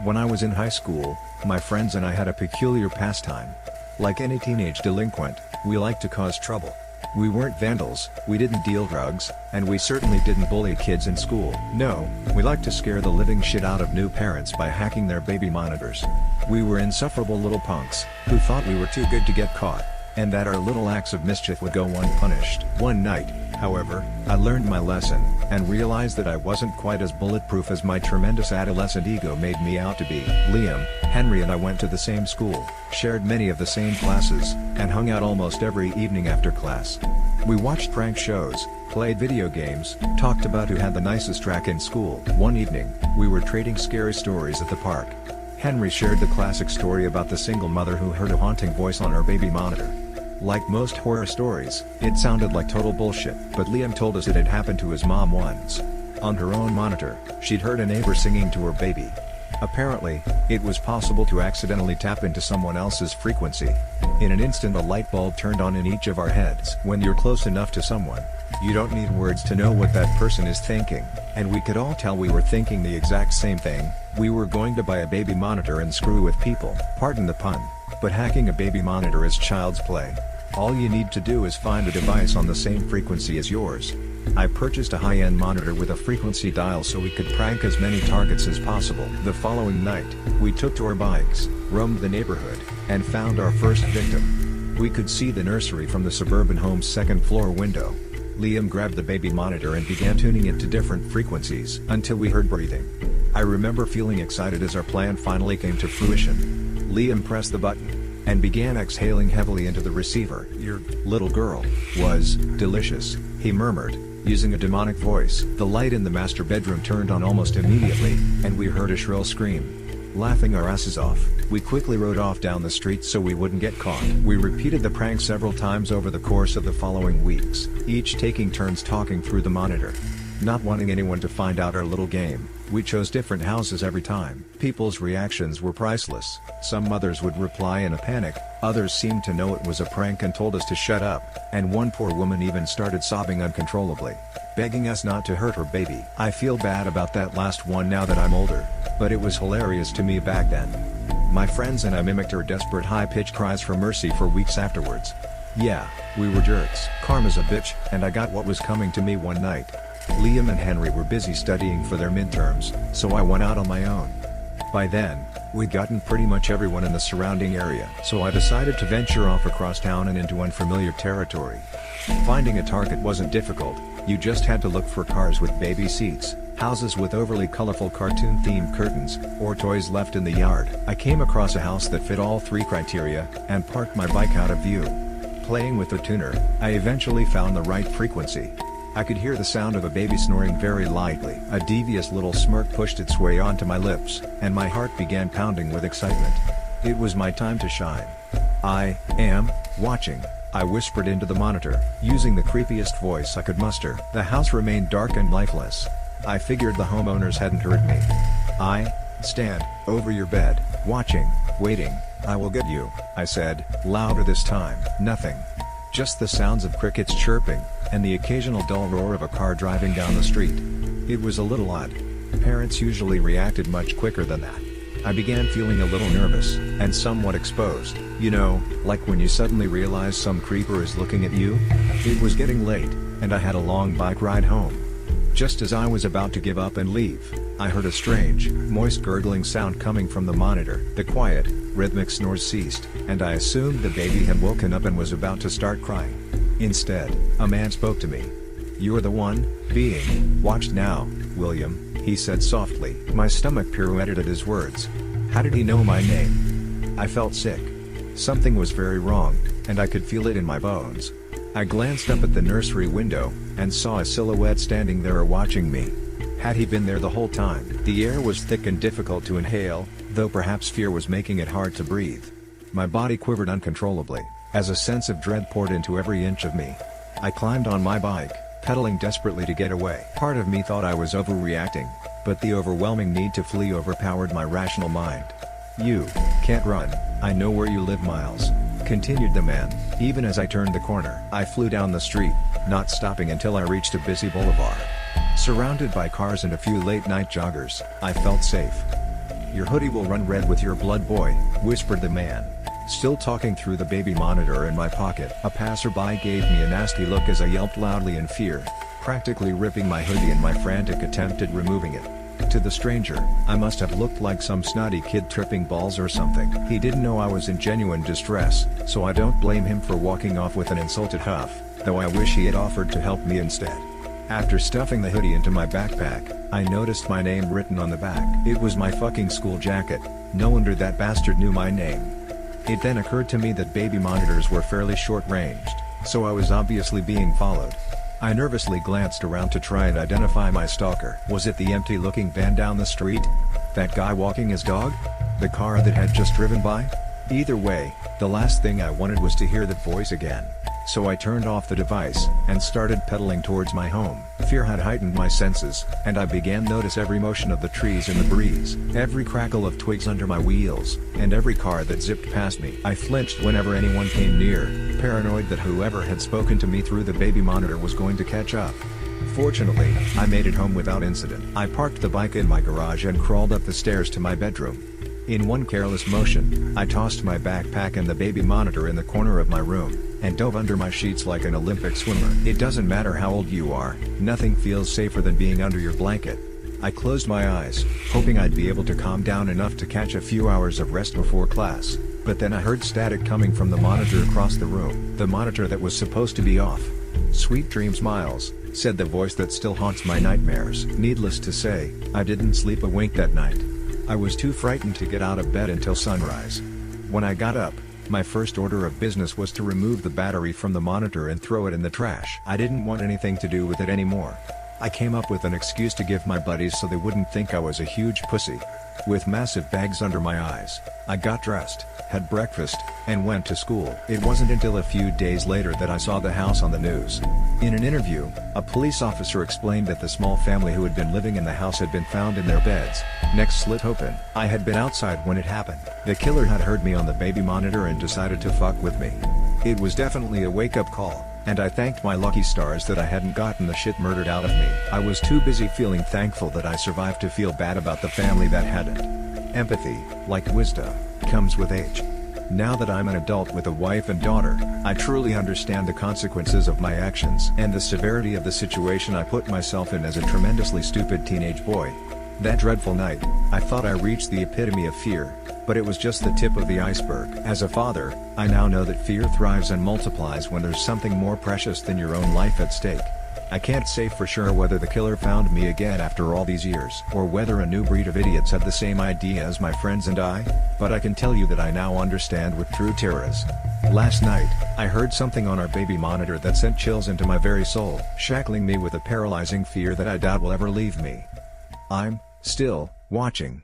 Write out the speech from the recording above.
When I was in high school, my friends and I had a peculiar pastime. Like any teenage delinquent, we liked to cause trouble. We weren't vandals, we didn't deal drugs, and we certainly didn't bully kids in school. No, we liked to scare the living shit out of new parents by hacking their baby monitors. We were insufferable little punks, who thought we were too good to get caught, and that our little acts of mischief would go unpunished. One night, however, I learned my lesson, and realized that I wasn't quite as bulletproof as my tremendous adolescent ego made me out to be. Liam, Henry and I went to the same school, shared many of the same classes, and hung out almost every evening after class. We watched prank shows, played video games, talked about who had the nicest track in school. One evening, we were trading scary stories at the park. Henry shared the classic story about the single mother who heard a haunting voice on her baby monitor. Like most horror stories, it sounded like total bullshit, but Liam told us it had happened to his mom once. On her own monitor, she'd heard a neighbor singing to her baby. Apparently, it was possible to accidentally tap into someone else's frequency. In an instant a light bulb turned on in each of our heads. When you're close enough to someone, you don't need words to know what that person is thinking, and we could all tell we were thinking the exact same thing. We were going to buy a baby monitor and screw with people. Pardon the pun, but hacking a baby monitor is child's play. All you need to do is find a device on the same frequency as yours. I purchased a high-end monitor with a frequency dial so we could prank as many targets as possible. The following night, we took to our bikes, roamed the neighborhood, and found our first victim. We could see the nursery from the suburban home's second-floor window. Liam grabbed the baby monitor and began tuning it to different frequencies until we heard breathing. I remember feeling excited as our plan finally came to fruition. Liam pressed the button and began exhaling heavily into the receiver. "Your little girl was delicious," he murmured, using a demonic voice. The light in the master bedroom turned on almost immediately, and we heard a shrill scream. Laughing our asses off, we quickly rode off down the street so we wouldn't get caught. We repeated the prank several times over the course of the following weeks, each taking turns talking through the monitor. Not wanting anyone to find out our little game, we chose different houses every time. People's reactions were priceless. Some mothers would reply in a panic, others seemed to know it was a prank and told us to shut up, and one poor woman even started sobbing uncontrollably, begging us not to hurt her baby. I feel bad about that last one now that I'm older, but it was hilarious to me back then. My friends and I mimicked her desperate high-pitched cries for mercy for weeks afterwards. Yeah, we were jerks. Karma's a bitch, and I got what was coming to me one night. Liam and Henry were busy studying for their midterms, so I went out on my own. By then, we'd gotten pretty much everyone in the surrounding area, so I decided to venture off across town and into unfamiliar territory. Finding a target wasn't difficult, you just had to look for cars with baby seats, houses with overly colorful cartoon-themed curtains, or toys left in the yard. I came across a house that fit all three criteria, and parked my bike out of view. Playing with the tuner, I eventually found the right frequency. I could hear the sound of a baby snoring very lightly. A devious little smirk pushed its way onto my lips, and my heart began pounding with excitement. It was my time to shine. "I am watching," I whispered into the monitor, using the creepiest voice I could muster. The house remained dark and lifeless. I figured the homeowners hadn't heard me. "I stand over your bed, watching, waiting. I will get you," I said, louder this time. Nothing. Just the sounds of crickets chirping, and the occasional dull roar of a car driving down the street. It was a little odd. Parents usually reacted much quicker than that. I began feeling a little nervous, and somewhat exposed. You know, like when you suddenly realize some creeper is looking at you? It was getting late, and I had a long bike ride home. Just as I was about to give up and leave, I heard a strange, moist gurgling sound coming from the monitor. The quiet, rhythmic snores ceased, and I assumed the baby had woken up and was about to start crying. Instead, a man spoke to me. "You're the one being watched now, William," he said softly. My stomach pirouetted at his words. How did he know my name? I felt sick. Something was very wrong, and I could feel it in my bones. I glanced up at the nursery window, and saw a silhouette standing there watching me. Had he been there the whole time? The air was thick and difficult to inhale, though perhaps fear was making it hard to breathe. My body quivered uncontrollably, as a sense of dread poured into every inch of me. I climbed on my bike, pedaling desperately to get away. Part of me thought I was overreacting, but the overwhelming need to flee overpowered my rational mind. "You can't run, I know where you live, Miles," continued the man, even as I turned the corner. I flew down the street, not stopping until I reached a busy boulevard. Surrounded by cars and a few late-night joggers, I felt safe. Your hoodie will run red with your blood, boy, whispered the man. Still talking through the baby monitor in my pocket. A passerby gave me a nasty look as I yelped loudly in fear, practically ripping my hoodie in my frantic attempt at removing it. To the stranger, I must have looked like some snotty kid tripping balls or something. He didn't know I was in genuine distress, so I don't blame him for walking off with an insulted huff, though I wish he had offered to help me instead. After stuffing the hoodie into my backpack, I noticed my name written on the back. It was my fucking school jacket. No wonder that bastard knew my name. It then occurred to me that baby monitors were fairly short-ranged, so I was obviously being followed. I nervously glanced around to try and identify my stalker. Was it the empty-looking van down the street? That guy walking his dog? The car that had just driven by? Either way, the last thing I wanted was to hear that voice again. So I turned off the device, and started pedaling towards my home. Fear had heightened my senses, and I began to notice every motion of the trees in the breeze, every crackle of twigs under my wheels, and every car that zipped past me. I flinched whenever anyone came near, paranoid that whoever had spoken to me through the baby monitor was going to catch up. Fortunately, I made it home without incident. I parked the bike in my garage and crawled up the stairs to my bedroom. In one careless motion, I tossed my backpack and the baby monitor in the corner of my room, and dove under my sheets like an Olympic swimmer. It doesn't matter how old you are, nothing feels safer than being under your blanket. I closed my eyes, hoping I'd be able to calm down enough to catch a few hours of rest before class, but then I heard static coming from the monitor across the room, the monitor that was supposed to be off. "Sweet dreams, Miles," said the voice that still haunts my nightmares. Needless to say, I didn't sleep a wink that night. I was too frightened to get out of bed until sunrise. When I got up, my first order of business was to remove the battery from the monitor and throw it in the trash. I didn't want anything to do with it anymore. I came up with an excuse to give my buddies so they wouldn't think I was a huge pussy. With massive bags under my eyes, I got dressed, had breakfast, and went to school. It wasn't until a few days later that I saw the house on the news. In an interview, a police officer explained that the small family who had been living in the house had been found in their beds, necks slit open. I had been outside when it happened. The killer had heard me on the baby monitor and decided to fuck with me. It was definitely a wake-up call, and I thanked my lucky stars that I hadn't gotten the shit murdered out of me. I was too busy feeling thankful that I survived to feel bad about the family that hadn't. Empathy, like wisdom, comes with age. Now that I'm an adult with a wife and daughter, I truly understand the consequences of my actions and the severity of the situation I put myself in as a tremendously stupid teenage boy. That dreadful night, I thought I reached the epitome of fear, but it was just the tip of the iceberg. As a father, I now know that fear thrives and multiplies when there's something more precious than your own life at stake. I can't say for sure whether the killer found me again after all these years, or whether a new breed of idiots had the same idea as my friends and I, but I can tell you that I now understand what true terror is. Last night, I heard something on our baby monitor that sent chills into my very soul, shackling me with a paralyzing fear that I doubt will ever leave me. I'm still watching.